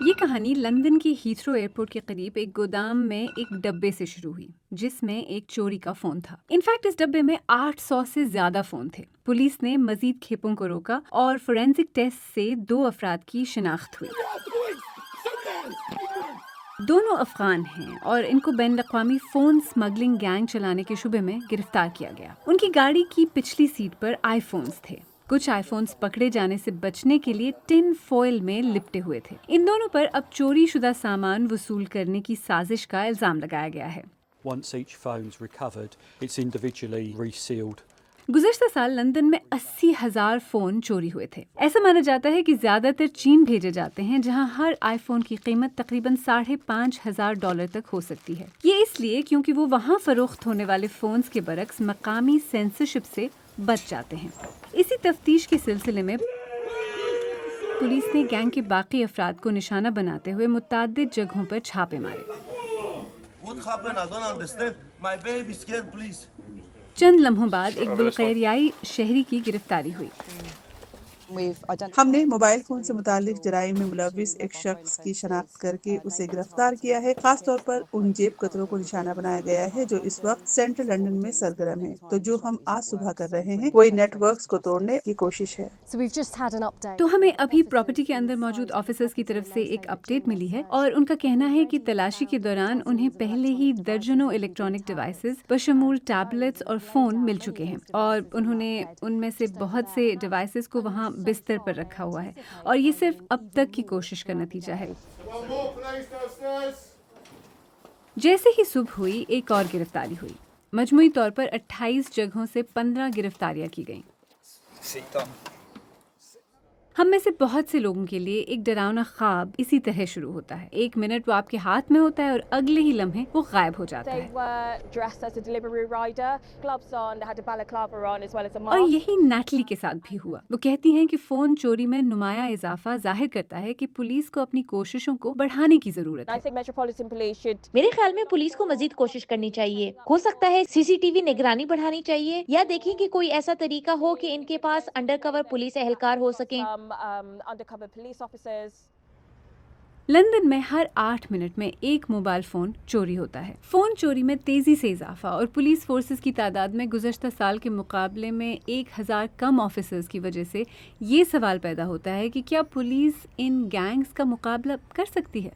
ये कहानी लंदन के हीथ्रो एयरपोर्ट के करीब एक गोदाम में एक डब्बे से शुरू हुई जिसमें एक चोरी का फोन था। इनफैक्ट इस डब्बे में 800 से ज्यादा फोन थे। पुलिस ने मजीद खेपों को रोका और फोरेंसिक टेस्ट से 2 अफराद की शिनाख्त हुई। दोनों अफगान हैं और इनको बैन-अक़वामी फोन स्मगलिंग गैंग चलाने के शुबे में गिरफ्तार किया गया। उनकी गाड़ी की पिछली सीट पर आईफोन्स थे। कुछ आईफोन्स पकड़े जाने से बचने के लिए टिन फॉइल में लिपटे हुए थे। इन दोनों पर अब चोरी शुदा सामान वसूल करने की साजिश का इल्जाम लगाया गया है। Once each phone's recovered, it's individually resealed. गुज़िश्ता साल लंदन में 80,000 फोन चोरी हुए थे। ऐसा माना जाता है कि ज्यादातर चीन भेजे जाते हैं, जहां हर आईफोन की कीमत तकरीबन $5,500 तक हो सकती है। ये इसलिए क्योंकि वो वहां फरोख्त होने वाले फोन्स के बरक्स मकामी सेंसरशिप से बच जाते हैं। इसी तफ्तीश के सिलसिले में पुलिस ने गैंग के बाकी अफराद को निशाना बनाते हुए मुतअद्दिद जगहों पर छापे मारे। What happened? I don't understand. My baby is scared, please. चंद लम्हों बाद एक बुल्गारियाई शहरी की गिरफ्तारी हुई। हमने मोबाइल फोन से मुतालिक जराइम में मुलविस एक शख्स की शनाख्त करके उसे गिरफ्तार किया है। खास तौर पर उन जेब कतरों को निशाना बनाया गया है जो इस वक्त सेंट्रल लंदन में सरगर्म है। तो जो हम आज सुबह कर रहे हैं वही नेटवर्क्स को तोड़ने की कोशिश है। तो हमें अभी प्रॉपर्टी के अंदर मौजूद ऑफिसर्स की तरफ से एक अपडेट मिली है और उनका कहना है कि तलाशी के दौरान उन्हें पहले ही दर्जनों इलेक्ट्रॉनिक डिवाइसेस बशमूल टैबलेट्स और फोन मिल चुके हैं और उन्होंने उनमें से बहुत से डिवाइसेस को वहां बिस्तर पर रखा हुआ है और ये सिर्फ अब तक की कोशिश का नतीजा है। जैसे ही सुबह हुई एक और गिरफ्तारी हुई। मजमूई तौर पर 28 जगहों से 15 गिरफ्तारियां की गईं। हम में से बहुत से लोगों के लिए एक डरावना ख्वाब इसी तरह शुरू होता है। एक मिनट वो आपके हाथ में होता है और अगले ही लम्हे वो गायब हो जाता है। और यही नैटली के साथ भी हुआ। वो कहती हैं कि फोन चोरी में नुमाया इजाफा जाहिर करता है कि पुलिस को अपनी कोशिशों को बढ़ाने की जरूरत है। मेरे ख्याल में पुलिस को मजीद कोशिश करनी चाहिए। हो सकता है सीसीटीवी निगरानी बढ़ानी चाहिए या देखें कि कोई ऐसा तरीका हो कि इनके पास अंडरकवर पुलिस एहलकार हो सकें। लंदन में हर 8 मिनट में एक मोबाइल फोन चोरी होता है। फोन चोरी में तेजी से इजाफा और पुलिस फोर्सेस की तादाद में गुज़श्ता साल के मुकाबले में 1000 कम ऑफिसर्स की वजह से ये सवाल पैदा होता है कि क्या पुलिस इन गैंग्स का मुकाबला कर सकती है।